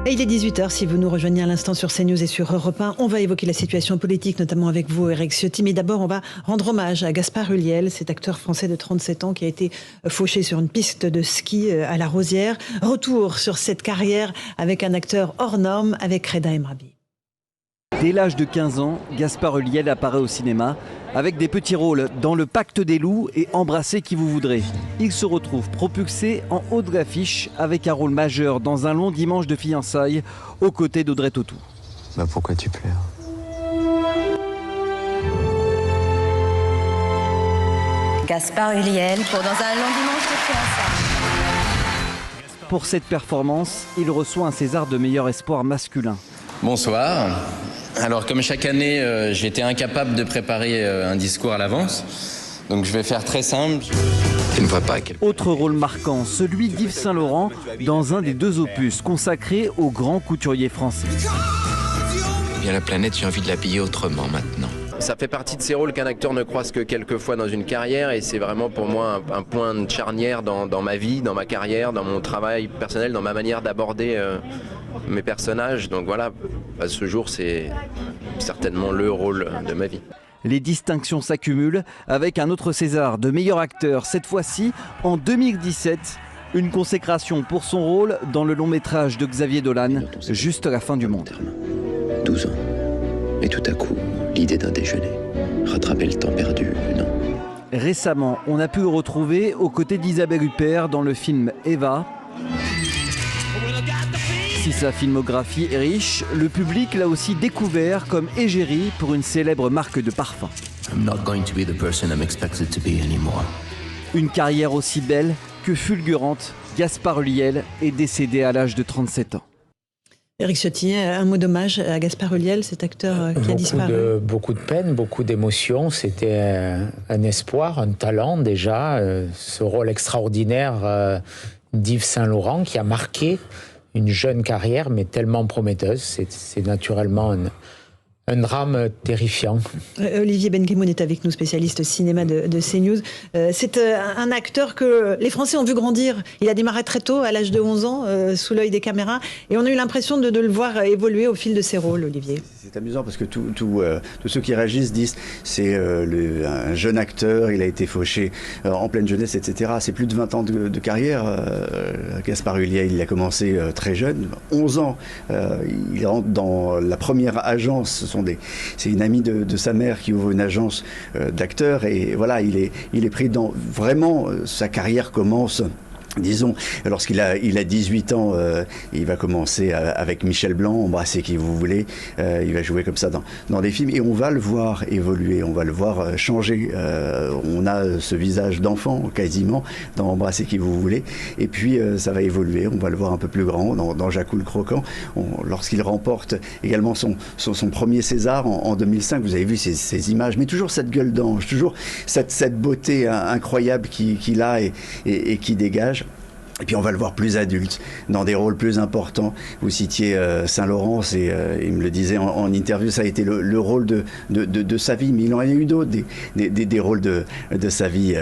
Et il est 18h, si vous nous rejoignez à l'instant sur CNews et sur Europe 1, on va évoquer la situation politique, notamment avec vous, Éric Ciotti. Mais d'abord, on va rendre hommage à Gaspard Ulliel, cet acteur français de 37 ans qui a été fauché sur une piste de ski à la Rosière. Retour sur cette carrière avec un acteur hors norme, avec Reda Emrabi. Dès l'âge de 15 ans, Gaspard Ulliel apparaît au cinéma avec des petits rôles dans Le Pacte des loups et Embrassez qui vous voudrez. Il se retrouve propulsé en haut de l'affiche avec un rôle majeur dans un long dimanche de fiançailles aux côtés d'Audrey Tautou. Bah pourquoi tu pleures ? Gaspard Ulliel pour Dans un long dimanche de fiançailles. Pour cette performance, il reçoit un César de meilleur espoir masculin. Bonsoir. Alors comme chaque année, j'étais incapable de préparer un discours à l'avance, donc je vais faire très simple. Tu ne vois pas à quel point... Autre rôle marquant, celui d'Yves Saint Laurent dans un des deux opus consacrés aux grands couturiers français. Eh bien la planète, j'ai envie de l'habiller autrement maintenant. Ça fait partie de ces rôles qu'un acteur ne croise que quelques fois dans une carrière et c'est vraiment pour moi un point de charnière dans ma vie, dans ma carrière, dans mon travail personnel, dans ma manière d'aborder mes personnages. Donc voilà, à ce jour c'est certainement le rôle de ma vie. Les distinctions s'accumulent avec un autre César de meilleur acteur, cette fois-ci en 2017. Une consécration pour son rôle dans le long métrage de Xavier Dolan, Juste la fin du monde. 12 ans. Et tout à coup, l'idée d'un déjeuner. Rattraper le temps perdu, non. Récemment, on a pu le retrouver aux côtés d'Isabelle Huppert dans le film Eva. Si sa filmographie est riche, le public l'a aussi découvert comme égérie pour une célèbre marque de parfum. Une carrière aussi belle que fulgurante, Gaspard Ulliel est décédé à l'âge de 37 ans. Éric Ciotti, un mot d'hommage à Gaspard Ulliel, cet acteur qui a disparu. Beaucoup de peine, beaucoup d'émotions. C'était un espoir, un talent déjà. Ce rôle extraordinaire d'Yves Saint Laurent qui a marqué une jeune carrière, mais tellement prometteuse. C'est naturellement un drame terrifiant. Olivier Benkemoun est avec nous, spécialiste cinéma de CNews. C'est un acteur que les Français ont vu grandir. Il a démarré très tôt, à l'âge de 11 ans, sous l'œil des caméras. Et on a eu l'impression de le voir évoluer au fil de ses rôles, Olivier. C'est amusant parce que tous ceux qui réagissent disent c'est un jeune acteur, il a été fauché en pleine jeunesse, etc. C'est plus de 20 ans de carrière. Gaspard Ulliel, il a commencé très jeune, 11 ans. Il rentre dans la première agence. C'est une amie de sa mère qui ouvre une agence d'acteurs et voilà, il est pris dans vraiment sa carrière commence. Disons, lorsqu'il a 18 ans, il va commencer avec Michel Blanc, Embrassez qui vous voulez. Il va jouer comme ça dans des films et on va le voir évoluer, on va le voir changer. On a ce visage d'enfant quasiment dans Embrassez qui vous voulez. Et puis ça va évoluer, on va le voir un peu plus grand dans Jacou le Croquant. Lorsqu'il remporte également son premier César en 2005, vous avez vu ces images, mais toujours cette gueule d'ange, toujours cette beauté incroyable qu'il a et qui dégage. Et puis on va le voir plus adulte, dans des rôles plus importants. Vous citiez Saint-Laurent, il me le disait en interview, ça a été le rôle de sa vie, mais il en a eu d'autres, des rôles de sa vie,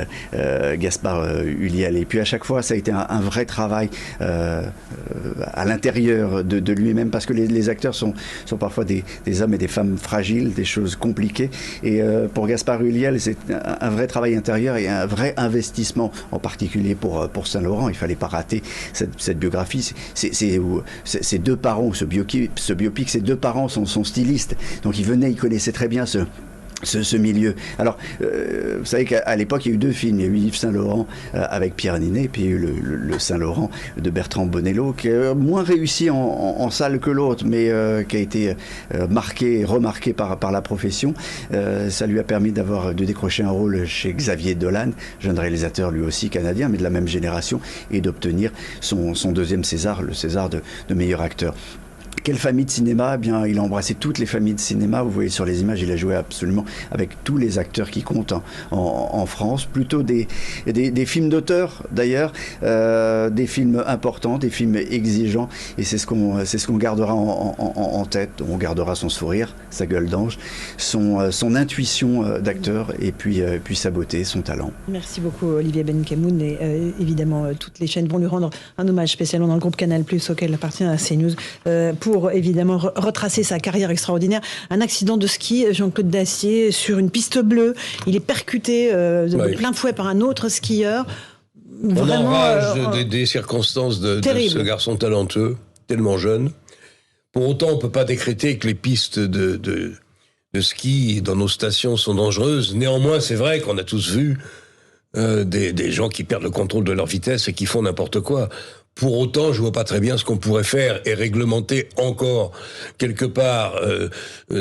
Gaspard Ulliel. Et puis à chaque fois, ça a été un vrai travail à l'intérieur de lui-même, parce que les acteurs sont parfois des hommes et des femmes fragiles, des choses compliquées. Et pour Gaspard Ulliel, c'est un vrai travail intérieur et un vrai investissement, en particulier pour Saint-Laurent. Il fallait pas rater cette biographie. Ses deux parents, ce biopic, ses deux parents sont stylistes. Donc ils connaissaient très bien ce milieu. Alors, vous savez qu'à l'époque, il y a eu deux films. Il y a eu Yves Saint Laurent avec Pierre Ninet, puis il y a eu le Saint Laurent de Bertrand Bonello, qui est moins réussi en salle que l'autre, mais qui a été remarqué par la profession. Ça lui a permis de décrocher un rôle chez Xavier Dolan, jeune réalisateur lui aussi canadien, mais de la même génération, et d'obtenir son deuxième César, le César de meilleur acteur. Quelle famille de cinéma? Eh bien, il a embrassé toutes les familles de cinéma. Vous voyez sur les images, il a joué absolument avec tous les acteurs qui comptent en France. Plutôt des films d'auteur, d'ailleurs, des films importants, des films exigeants. Et c'est ce qu'on gardera en tête. On gardera son sourire, sa gueule d'ange, son intuition d'acteur et puis sa beauté, son talent. Merci beaucoup Olivier Benkemoun, et évidemment toutes les chaînes vont lui rendre un hommage spécialement dans le groupe Canal+, auquel appartient à CNews, pour évidemment retracer sa carrière extraordinaire. Un accident de ski, Jean-Claude Dacier, sur une piste bleue. Il est percuté de plein fouet par un autre skieur. Vraiment, on enrage des circonstances de ce garçon talentueux, tellement jeune. Pour autant, on ne peut pas décréter que les pistes de ski dans nos stations sont dangereuses. Néanmoins, c'est vrai qu'on a tous vu des gens qui perdent le contrôle de leur vitesse et qui font n'importe quoi. Pour autant, je vois pas très bien ce qu'on pourrait faire et réglementer encore quelque part.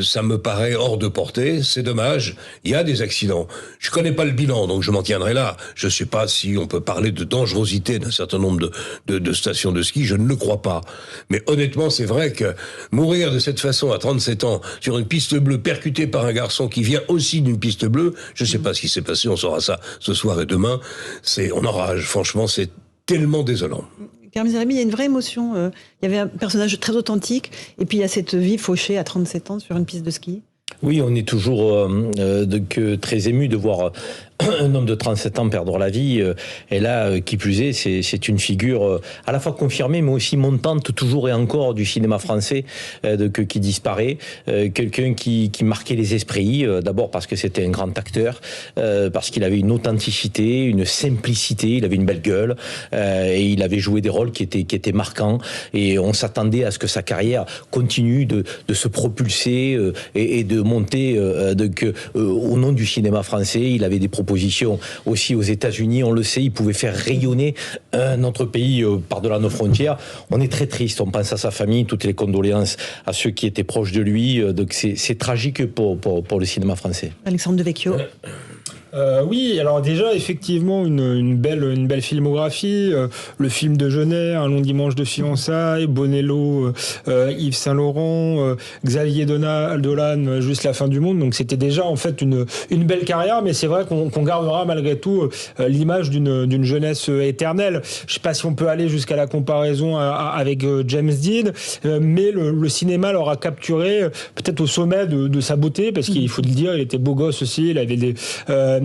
Ça me paraît hors de portée. C'est dommage. Il y a des accidents. Je connais pas le bilan, donc je m'en tiendrai là. Je sais pas si on peut parler de dangerosité d'un certain nombre de stations de ski. Je ne le crois pas. Mais honnêtement, c'est vrai que mourir de cette façon à 37 ans sur une piste bleue percuté par un garçon qui vient aussi d'une piste bleue, je sais pas ce qui s'est passé. On saura ça ce soir et demain. On enrage. Franchement, c'est tellement désolant. Pierre Miserémy, il y a une vraie émotion. Il y avait un personnage très authentique, et puis il y a cette vie fauchée à 37 ans sur une piste de ski. Oui, on est toujours très ému de voir un homme de 37 ans perdre la vie. Et là, qui plus est, c'est une figure à la fois confirmée, mais aussi montante, toujours et encore, du cinéma français, qui disparaît. Quelqu'un qui marquait les esprits, d'abord parce que c'était un grand acteur, parce qu'il avait une authenticité, une simplicité, il avait une belle gueule, et il avait joué des rôles qui étaient marquants. Et on s'attendait à ce que sa carrière continue de se propulser et de monter au nom du cinéma français. Il avait des propositions aussi aux États-Unis, on le sait, il pouvait faire rayonner notre pays par-delà nos frontières. On est très triste, on pense à sa famille, toutes les condoléances à ceux qui étaient proches de lui. Donc c'est tragique pour le cinéma français. Alexandre Devecchio. Oui, alors déjà, effectivement, une belle filmographie. Le film de Jeunet, Un long dimanche de fiançailles, Bonello, Yves Saint-Laurent, Xavier Dolan, Juste la fin du monde. Donc c'était déjà en fait une belle carrière, mais c'est vrai qu'on gardera malgré tout l'image d'une jeunesse éternelle. Je sais pas si on peut aller jusqu'à la comparaison avec James Dean, mais le cinéma l'aura capturé peut-être au sommet de sa beauté, parce qu'il faut le dire, il était beau gosse aussi, il avait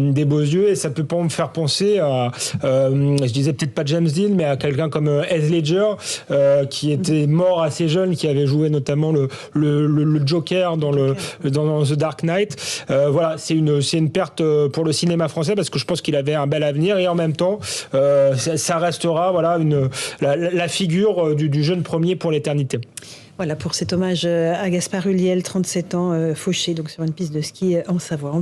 des beaux yeux, et ça peut pas me faire penser à je disais peut-être pas James Dean, mais à quelqu'un comme Heath Ledger, qui était mort assez jeune, qui avait joué notamment le Joker dans The Dark Knight. Voilà, c'est une perte pour le cinéma français, parce que je pense qu'il avait un bel avenir, et en même temps ça restera la figure du jeune premier pour l'éternité. Voilà pour cet hommage à Gaspard Ulliel, 37 ans, fauché donc sur une piste de ski en Savoie.